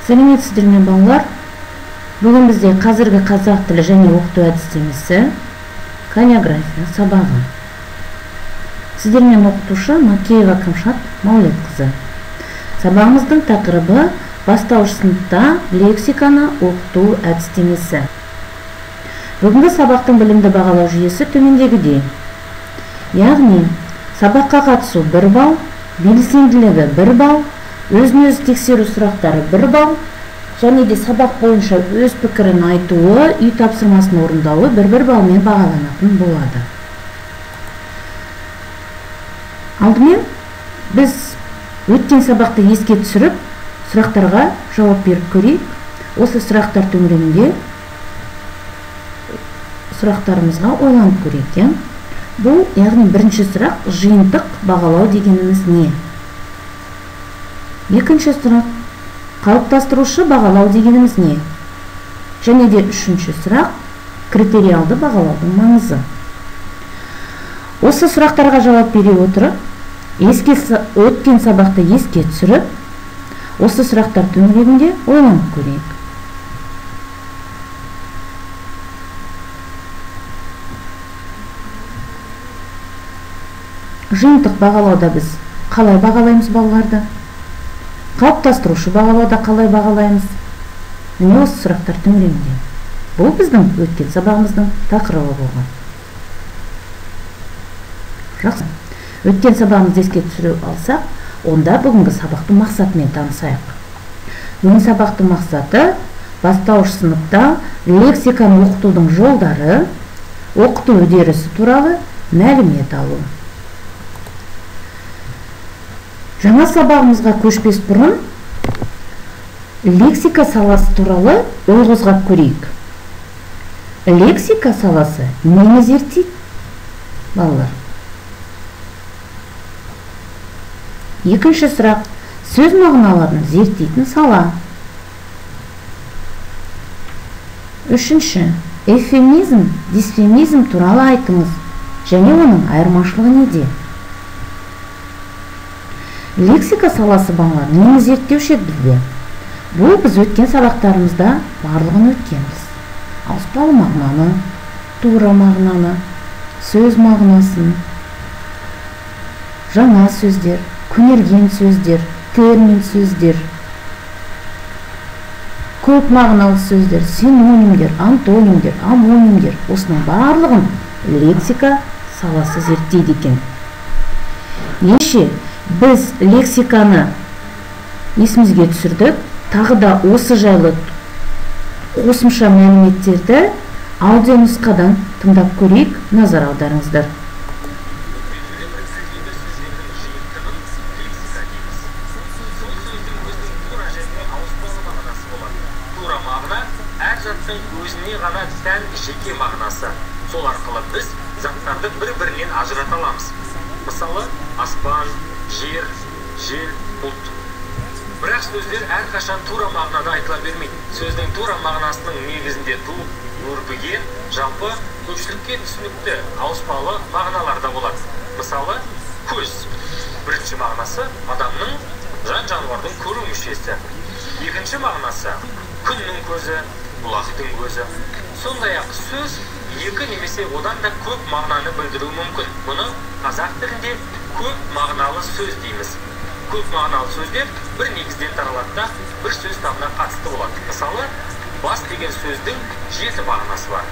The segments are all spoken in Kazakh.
Сәлеметсіздер ме балалар? Бүгін бізде қазіргі қазақ тілі және оқыту әдістемесі конеография сабағы. Сіздермен оқытушы Макеева Камшат Маулетқызы. Сабағымыздың тақырыбы бастауыш сыныпта лексиканы оқыту әдістемесі. Бүгінгі сабақтың білімді бағалау жүйесі төмендегідей. Яғни, сабаққа қатысу 1 балл, белсенділігі 1 балл, өзін-өзі тексеру сұрақтары 1 балл, және де сабақ бойынша өз пікірін айтуы, үй тапсырмасын орындауы 1 баллмен бағаланатын болады. Алдымен біз өткен сабақты еске түсіріп, сұрақтарға жауап беріп көрейік. Осы сұрақтар төңірегінде сұрақтарымызға ойланып көрейік. Бұл, яғни бірінші сұрақ, жиынтық бағалау дегеніміз не? Екінші сұрақ, қалыптастырушы бағалау дегеніміз не? Және де үшінші сұрақ, критериалды бағалаудың маңызы. Осы сұрақтарға жауап бере отырып, өткен сабақты еске түсіріп, осы сұрақтар төңірегінде ойланып көрейік. Жиынтық бағалауда біз қалай бағалаймыз балаларды? Қалыптастырушы бағалауда қалай бағалаймыз? Міне осы сұрақтар төңірегінде. Бұл біздің өткен сабағымыздың тақырыбы болған. Жақсы. Өткен сабағымызды еске түсіре алсақ, онда бүгінгі сабақтың мақсатымен танысайық. Бүгінгі сабақтың мақсаты бастауыш сыныпта лексиканы оқытудың жолдары, оқыту үдерісі туралы мәлімет алу. Жаңа сабағымызға көшпес бұрын лексика саласы туралы ой қозғап көрейік. Лексика саласы нені зерттейді, балалар? Екінші сұрақ, сөз мағыналарын зерттейтін сала. Үшінші, эвфемизм, дисфемизм туралы айтыңыз, және оның айырмашылығы неде? Лексика саласы балалар нені зерттеуші еді бізде? Бұл біз өткен сабақтарымызда барлығын өткенбіз. Ауыспалы мағынаны, тура мағынаны, сөз мағынасын, жаңа сөздер, көнерген сөздер, термин сөздер, көп мағыналы сөздер, синонимдер, антонимдер, амонимдер, осының барлығын лексика саласы зерттейді екен. Еше біз лексиканы есімізге түсірдік, тағы да осы жайлы қосымша мәліметтерді аудионұсқадан тыңдап көрейік, назар аударыңыздар. Тура мағына әр заттың өзіне ғана тән жеке мағынасы. Сол арқылы біз заттарды бір-бірінен ажырата аламыз. Мысалы, аспан, жер, жел, бұлт. Бірақ сөздер әрқашан тура мағынада айтыла бермейді. Сөздің тура мағынасының негізінде ту, өрбіген, жалпы көпшілікке түсінікті ауыспалы мағыналарда болады. Мысалы, көз. Бірінші мағынасы адамның, жан-жануардың көру мүшесі. Екінші мағынасы күннің көзі, бұлақтың көзі. Сондай-ақ сөз екі немесе одан да көп мағынаны білдіруі мүмкін. Бұны қазақ тілінде көп мағыналы сөз дейміз. Көп мағыналы сөздер бір негізден таралады, бір сөз табына қатысты болады. Мысалы, бас деген сөздің 7 мағынасы бар.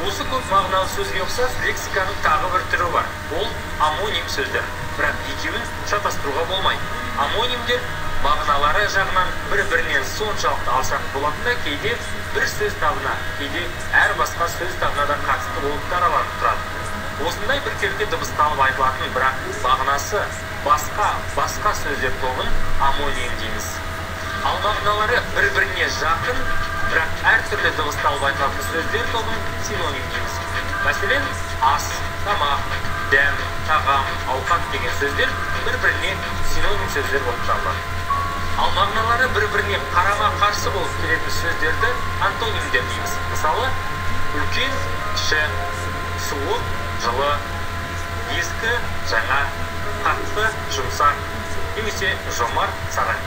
Осы көп мағыналы сөзге ұқсас лексиканың тағы бір түрі бар. Ол амоним сөздер. Бірақ екеуін шатастыруға болмайды. Амонимдер мағыналары жағынан бір-бірінен соншалықты алшақ болатында кейде бір сөз табына, кейде әр басқа сөз табына да қатысты болып тараланып тұрады. Осындай біркелкі дыбысталып айтылатын, бірақ мағынасы басқа сөздер тобын амоним дейміз. Ал мағыналары бір-біріне жақын, бірақ әртүрлі дыбысталып айтылатын сөздер тобын синоним дейміз. Мәселен, ас, тамақ, дәм, тағам, ауқат деген сөздер бір-біріне синоним сөздер болып табылады. Ал мағыналары бір-біріне қарама-қарсы болып келетін сөздерді антонимдер дейміз. Мысалы, үлкен, кіші, суық, жылы, ескі, жаңа, қатты, жұмсақ, немесе жомарт, сараң.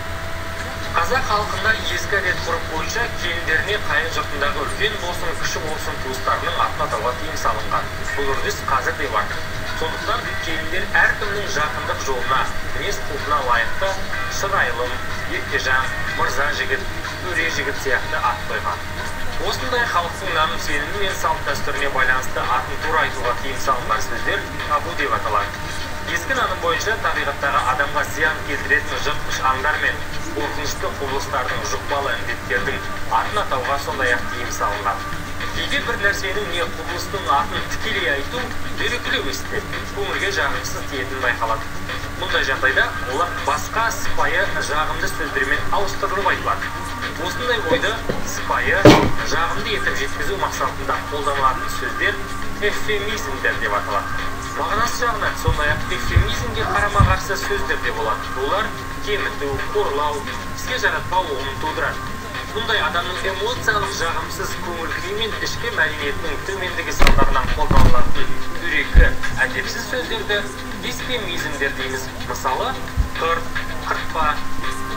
қазақ халқында ескі әдет ғұрып бойынша келіндеріне қайын жұртындағы үлкен болсын, кіші болсын туыстарының атын атауға тыйым салынған. Бұл үрдіс қазір де бар. Сондықтан келіндер әркімнің жақындық жолына, мінез құлқына лайықты Шырайлым, Еркежан, Мырза жігіт, Өре жігіт сияқты ат қойған. Осындай халықтың наным сенімі мен салт дәстүріне байланысты атын тура айтуға тыйым салынған сөздер табу деп аталады. Ескі наным бойынша табиғаттағы адамға зиян келтіретін жыртқыш аңдар мен қорқынышты құбылыстардың, жұқпалы індеттердің атын атауға сондай-ақ тыйым салынған. Кейде бір нәрсенің не құбылыстың атын тікелей айту дөрекілеу істе, көңілге жағымсыз тиетін байқалады. Мұндай жағдайда олар басқа сыпайы жағымды сөздермен ауыстырылып айтылады. Осындай ойды сыпайы, жағымды етіп жеткізу мақсатында қолданылатын сөздер эвфемизмдер деп аталады. Мағынасы жағынан сондай-ақ эвфемизмге қарама-қарсы сөздер де болады. Олар кеміту, қорлау, іске жаратпау ұғымын тудырады. Мұндай адамның эмоциялық жағымсыз көңіл-күйі мен ішкі мәдениетінің төмендігі салдарынан қолданылатын дөрекі, әдепсіз сөздерді эвфемизмдер дейміз. Мысалы, қырт, қыртпа.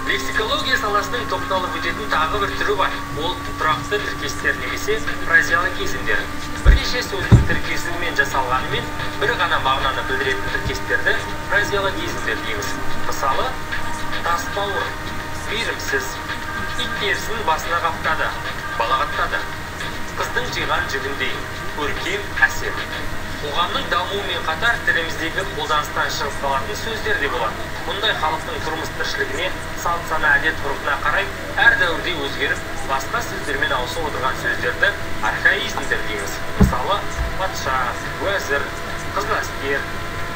Лексикология саласының тоқталып өтетін тағы бір түрі бар. Ол тұрақты тіркестер немесе фразеологизмдер. Бірнеше сөздің тіркесуімен жасалғанымен бір ғана мағынаны білдіретін тіркестерді фразеологизмдер дейміз. Мысалы, тасбауыр, мейірімсіз, ит терісін басына қаптады, балағаттады, қыздың жиған жүгіндей, көркем, әсем. Қоғамның дамуымен қатар тіліміздегі қолданыстан шығып қалатын сөздер де болады. Мұндай халықтың тұрмыс тіршілігіне, салт сана әдет ғұрпына қарай әр дәуірде өзгеріп, басқа сөздермен ауысып отырған сөздерді архаизмдер дейміз. Мысалы, патша, уәзір, қызыләскер,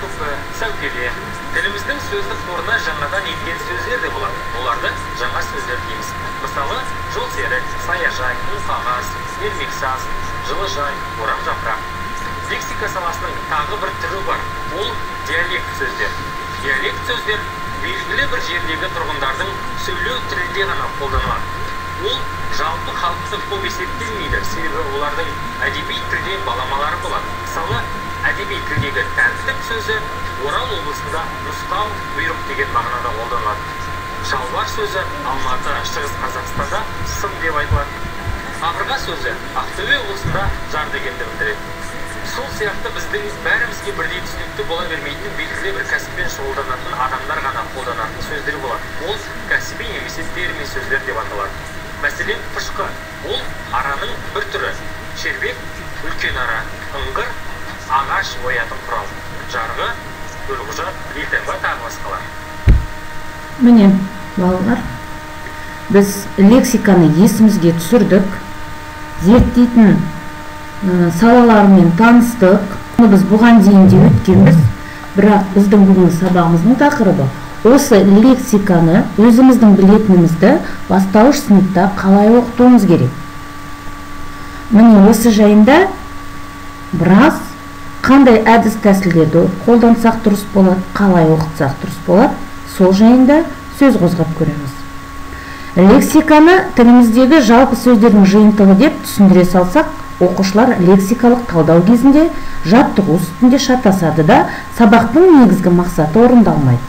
күпі, сәукеле. Тіліміздің сөздік қорына жаңадан енген сөздер де болады. Оларды жаңа сөздер дейміз. Мысалы, жолсерік, саяжай, ұлқағаз, ермексаз, жылыжай, орам жапырақ. Лексика саласының тағы бір түрі бар. Ол диалект сөздер. Диалект сөздер белгілі бір жердегі тұрғындардың сөйлеу тілінде ғана қолданылады. Ол жалпы халықтық болып есептелмейді, себебі олардың әдеби тілде баламалары болады. Мысалы, әдеби тілдегі тәртіп сөзі Орал облысында нұсқау, бұйрық деген мағынада қолданылады. Шалбар сөзі Алматы, Шығыс Қазақстанда сын деп айтылады. Ақырға сөзі Ақтөбе облысында жар дегенді білдіреді. Сол сияқты біздің бәрімізге бірдей түсінікті бола бермейтін белгілі бір кәсіппен шұғылданатын адамдар ғана қолданатын сөздер болады. Ол кәсіби немесе термин сөздер деп аталады. Мәселен, пышқы – ол араның бір түрі. Шербек – үлкен ара, ыңғыр – ағаш оятын құрал, жарғы – төлқұжат, елтаңба тағы басқалар. Міне, балалар, біз лексиканы есімізге түсірдік, зерттейтін салалармен таныстық. Біз бұған дейін де өткенбіз, бірақ біздің бүгінгі сабағымыздың тақырыбы осы лексиканы өзіміздің білетінімізді бастауыш сыныпта қалай оқытуымыз керек. Міне осы жайында біраз қандай әдіс тәсілдерді қолдансақ дұрыс болады, қалай оқытсақ дұрыс болады, сол жайында сөз қозғап көреміз. Лексиканы тіліміздегі жалпы сөздердің жиынтығы деп түсіндіре салсақ, оқушылар лексикалық талдау кезінде жаттығу үстінде шатасады да, сабақтың негізгі мақсаты орындалмайды.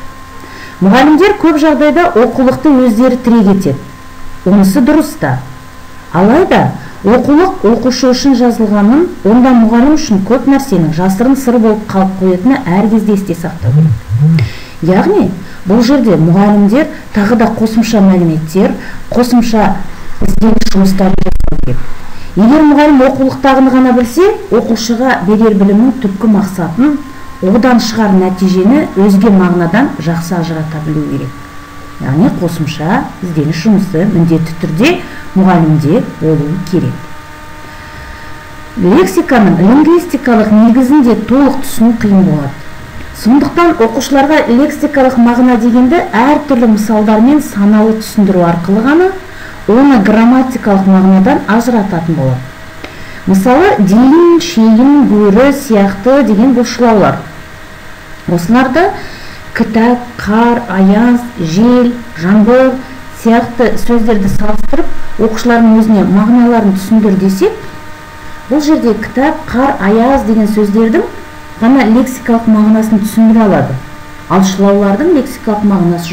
Мұғалімдер көп жағдайда оқулықты өздері тірек етеді. Онысы дұрыс та. Алайда, оқулық оқушы үшін жазылғанын, онда мұғалім үшін көп нәрсенің жасырын сыры болып қалып қоятыны әр кезде есте сақтау керек. Яғни, бұл жерде мұғалімдер тағы да қосымша мәліметтер, қосымша ізденіс жұмыстарын жасау керек. Егер мұғалім оқулықтағыны ғана білсе, оқушыға берер білімнің түпкі мақсатын, одан шығар нәтижені өзге мағынадан жақсы ажырата білу керек. Яғни қосымша ізденіс жұмысы міндетті түрде мұғалімде болуы керек. Лексиканың лингвистикалық негізінде толық түсіну қиын болады. Сондықтан оқушыларға лексикалық мағына дегенді әртүрлі мысалдармен саналы түсіндіру арқылы ғана оны грамматикалық мағынадан ажырататын болады. Мысалы, дейін, шейін, бөрі сияқты деген бұлшылаулар. Осыларды кітап, қар, аяз, жел, жаңбыр сияқты сөздерді салыстырып, оқушылардың өзіне мағыналарын түсіндір десек, бұл жерде кітап, қар, аяз деген сөздердің ғана лексикалық мағынасын түсіндіре алады. алшылаулардың лексикалық мағынасы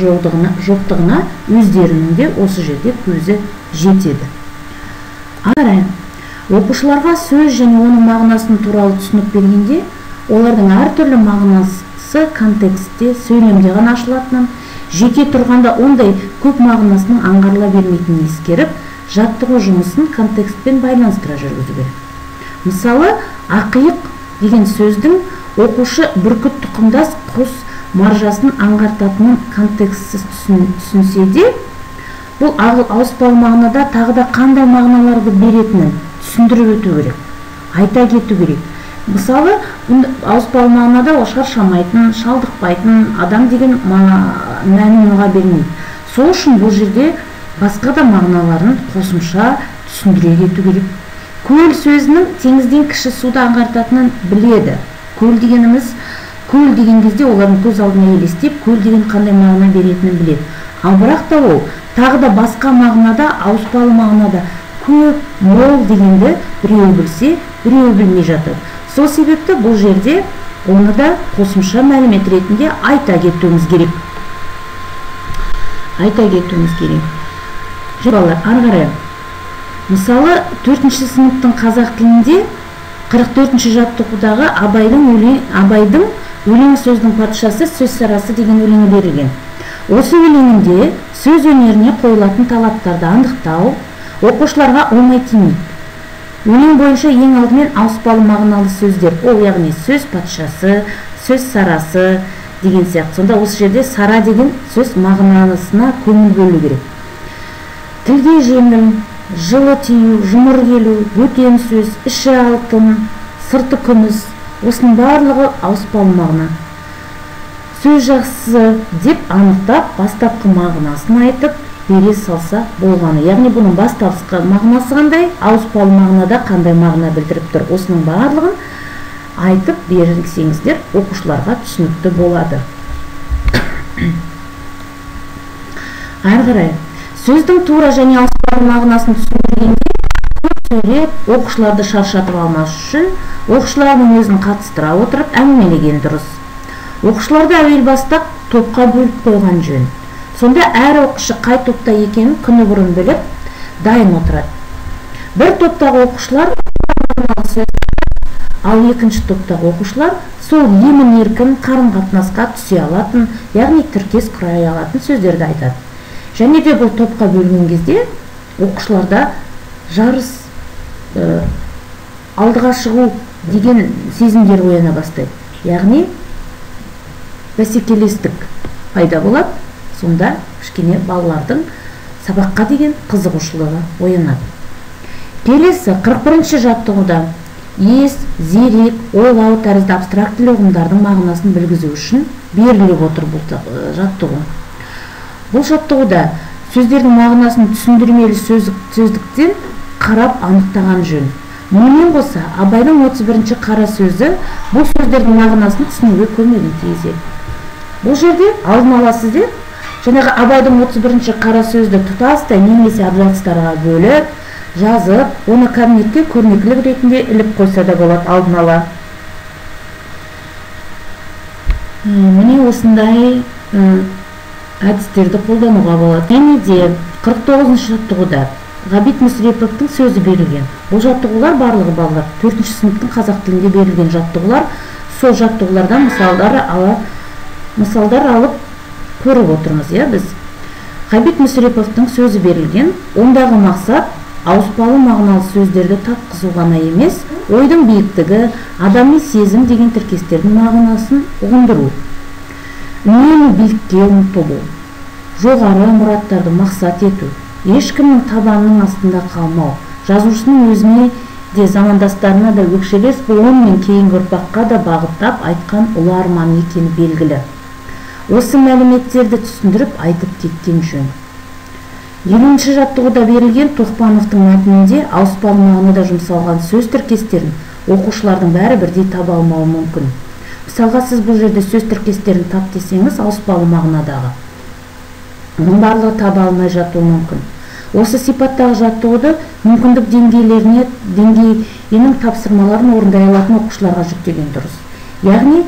жоқтығына өздерінің де осы жерде көзі жетеді. Ары оқушыларға сөз және оның мағынасын туралы түсінік бергенде, олардың әртүрлі мағынасы контекстте, сөйлемде ғана ашылатынын, жеке тұрғанда ондай көп мағынасының аңғарыла бермейтінін ескеріп, жаттығу жұмысын контекстпен байланыстыра жүргізу керек. Мысалы, ақиық деген сөздің оқушы бүркіт тұқымдас құс маржасын аңғартатынын контекстсіз түсінсе де, бұл ауыспалы мағынада тағы да қандай мағыналарды беретінін түсіндіріп өту керек, айта кету керек. Мысалы, ауыспалы мағынада ол шаршамайтын, шалдықпайтын адам деген мәнін ұға бермейді. Сол үшін бұл жерде басқа да мағыналарын қосымша түсіндіре кету керек. Көл сөзінің теңізден кіші суды аңғартатынын біледі. Көл дегеніміз, көл деген кезде олардың көз алдына елестеп, көл деген қандай мағына беретінін біледі. Ал бірақ та ол тағы да басқа мағынада, ауыспалы мағынада көп, мол дегенді біреу білсе, біреу білмей жатыр. Сол себепті бұл жерде оны да қосымша мәлімет ретінде айта кетуіміз керек. Балалар, ары қарай. Мысалы, 4-ші сыныптың қазақ тілінде 44-ші жаттығудағы Абайдың өлең сөздің патшасы, сөз сарасы деген өлеңі берілген. Осы өлеңінде сөз өнеріне қойылатын талаптарды анықтау оқушыларға оңай тимейді. Өлең бойынша ең алдымен ауыспалы мағыналы сөздер, ол яғни сөз патшасы, сөз сарасы деген сияқты. Сонда осы жерде сара деген сөз мағынасына көңіл бөлу керек. Тілге жеңіл, жылы тию, жұмыр келу, бөтен сөз, іші алтын, сырты күміс, осының барлығы ауыспалы мағына. Сөз жақсы деп анықтап, бастапқы мағынасын айтып бере салса болғаны. Яғни бұның бастапқы мағынасы қандай, ауыспалы мағынада қандай мағына білдіріп тұр. Осының барлығын айтып берсеңіздер, оқушыларға түсінікті болады. Ары қарай. Сөздің тура және ауыспалы мағынасын түсіндіргенде, көп сөйлеп оқушыларды шаршатып алмас үшін, оқушылардың өзін қатыстыра отырып әңгімелеген дұрыс. Оқушыларды әуел бастап топқа бөліп қойған жөн. Сонда әр оқушы қай топта екенін күні бұрын біліп, дайын отырады. Бір топтағы оқушылар ал екінші топтағы оқушылар сол емін-еркін қарым-қатынасқа түсе алатын, яғни тіркес құрай алатын сөздерді айтады. Және де бұл топқа бөлген кезде оқушыларда жарыс, алдыға шығу деген сезімдер ояна бастайды. Яғни бәсекелестік пайда болады. Сонда кішкене балалардың сабаққа деген қызығушылығы оянады. Келесі 41-ші жаттығуда ес, зерек, ойлау тәрізді абстрактілі ұғымдардың мағынасын білгізу үшін беріліп отыр бұл жаттығу. Бұл жаттығуда сөздердің мағынасын түсіндірмелі сөздіктен қарап анықтаған жөн. Мұнымен қоса, Абайдың 31-ші қара сөзі бұл сөздердің мағынасын түсінуге көмегін тигізеді. Бұл жерде алдын ала сіздер жаңағы Абайдың 31-ші қара сөзді тұтастай немесе абзацтарға бөліп, жазып, оны кабинетке көрнекілік ретінде іліп қойса да болады алдын ала. Міне осындай әдістерді қолдануға болады. Және де 49-ші жаттығуда Ғабит Мүсіреповтің сөзі берілген. Бұл жаттығулар барлығы балалар 4-ші сыныптың қазақ тілінде берілген жаттығулар. Сол жаттығулардан мысалдар алып көріп отырмыз, біз. Ғабит Мүсіреповтің сөзі берілген. Ондағы мақсат ауыспалы мағыналы сөздерді тапқызу ғана емес, ойдың биіктігі, адами сезім деген тіркестердің мағынасын ұғындыру. Үнемі биікке ұмтылу, жоғары мұраттарды мақсат ету, ешкімнің табанының астында қалмау, жазушының өзіне де замандастарына да өкшелес буын мен кейінгі ұрпаққа да бағыттап айтқан ұлы арман екені белгілі. Осы мәліметтерді түсіндіріп айтып кеткен жөн. 50-ші жаттығуда берілген Тоқпановтың мәтінінде ауыспалы мағынада жұмсалған сөз тіркестерін оқушылардың бәрі бірдей таба алмауы мүмкін. Мысалға, сіз бұл жерде сөз тіркестерін тап десеңіз, ауыспалы мағынадағы. Оның барлығы таба алмай жатуы мүмкін. Осы сипаттағы жаттығуды мүмкіндік деңгейінің тапсырмаларын орындай алатын оқушыларға жүктеген дұрыс. Яғни,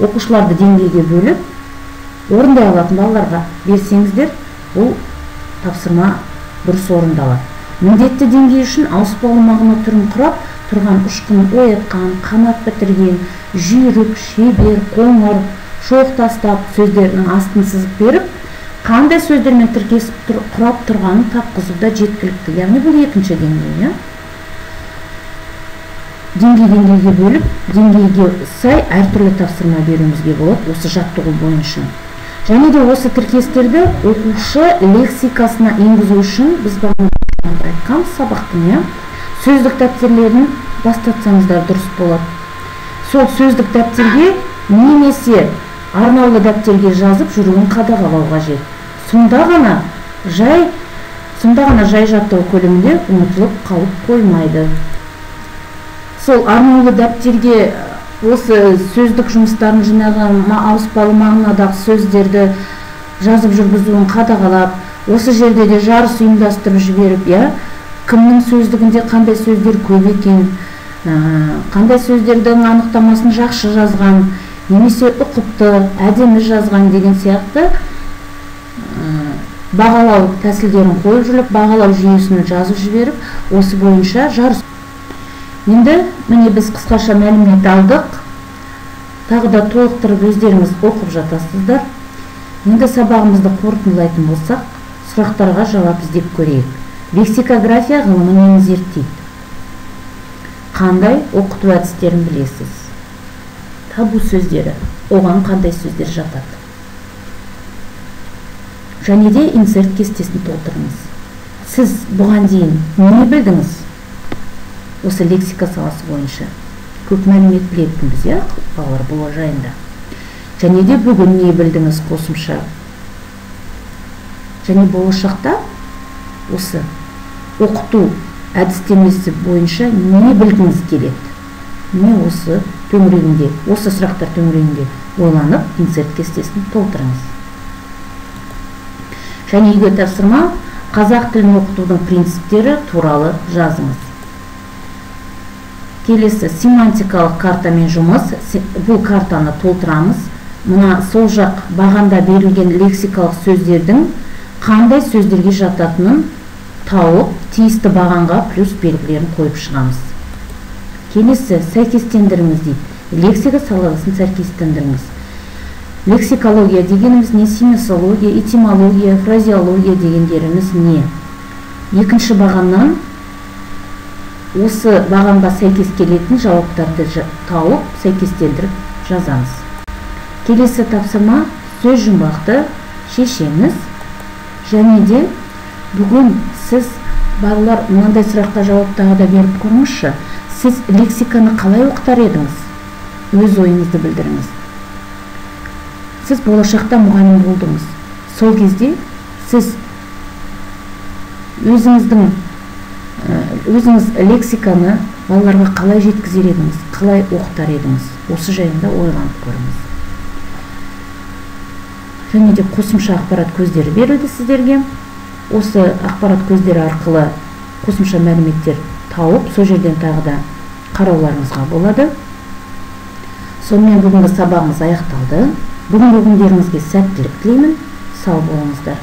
оқушыларды деңгейге бөліп, орындай алатын балаларға берсеңіздер, бұл тапсырма дұрыс орындалады. Міндетті деңгей үшін ауыспалы мағына түрін құрап тұрған ұшқын оятқан, қанат бітірген, жүйрік, шебер, қоңыр, шоқ тастап сөздерінің астын сызып беріп, қандай сөздермен тіркесіп құрап тұрғанын тапқызуда жеткілікті. Яғни бұл екінші деңгей. Деңгейге бөліп, деңгейге сай әртүрлі тапсырма беруімізге болады осы жаттығу бойынша. Және де осы тіркестерді оқушы лексикасына енгізу үшін біз бағана айтқан сабақтың сөздік дәптерлерін бастатсаңыздар дұрыс болады. Сол сөздік дәптерге немесе арнаулы дәптерге жазып жүруін қадағалау қажет. Сонда ғана жай жаттығу көлемінде ұмытылып қалып қоймайды. Сол арнаулы дәптерге осы сөздік жұмыстарын жинаған, ауыспалы мағынадағы сөздерді жазып жүргізуін қадағалап, осы жерде де жарыс ұйымдастырып жіберіп, кімнің сөздігінде қандай сөздер көп екен, қандай сөздердің анықтамасын жақсы жазған, немесе ұқыпты, әдемі жазған деген сияқты бағалау тәсілдерін қойып жүріп, бағалау жүйесін жазып жіберіп, осы бойынша жарыс. Енді міне біз қысқаша мәлімет алдық. Тағы да толықтырып өздеріңіз оқып жатасыздар. Енді сабағымызды қорытындылайтын болсақ, сұрақтарға жауап іздеп көрейік. Лексикография ғылымы нені зерттейді? Қандай оқыту әдістерін білесіз? Табу сөздері, оған қандай сөздер жатады? Және де инсерт кестесін толтырыңыз. Сіз бұған дейін не білдіңіз? Осы лексика саласы бойынша көп мәлімет білетінбіз, балалар бұл жайында. Және де бүгін не білдіңіз қосымша? Және болашақта осы оқыту әдістемесі бойынша не білгіңіз келеді? Не осы төңірегінде, осы сұрақтар төңірегінде ойланып, инсерт кестесін толтырыңыз. Және үйге тапсырма, қазақ тілін оқытудың принциптері туралы жазыңыз. Келесі семантикалық картамен жұмыс. Бұл картаны толтырамыз. Мына сол жақ бағанда берілген лексикалық сөздердің қандай сөздерге жататынын тауып, тиісті бағанға плюс белгілерін қойып шығамыз. Келесі сәйкестендіріңіз дейді. Лексика саласын сәйкестендіріңіз. Лексикология дегеніміз не? Семиология, этимология, фразеология дегендеріміз не? Екінші бағаннан осы бағанға сәйкес келетін жауаптарды тауып, сәйкестендіріп жазамыз. Келесі тапсырма, сөз жұмбақты шешеміз. Және де бүгін сіз балалар мынандай сұраққа жауаптағы да беріп көріңізші. Сіз лексиканы қалай оқытар едіңіз? Өз ойыңызды білдіріңіз. Сіз болашақта мұғалім болдыңыз. Сол кезде сіз өзіңіз лексиканы балаларға қалай жеткізер едіңіз, қалай оқытар едіңіз? Осы жайында ойланып көріңіз. Және де қосымша ақпарат көздері берілді сіздерге. Осы ақпарат көздері арқылы қосымша мәліметтер тауып, сол жерден тағы да қарауларыңызға болады. Сонымен бүгінгі сабағымыз аяқталды. Бүгінгі күндеріңізге сәттілік тілеймін. Сау болыңыздар.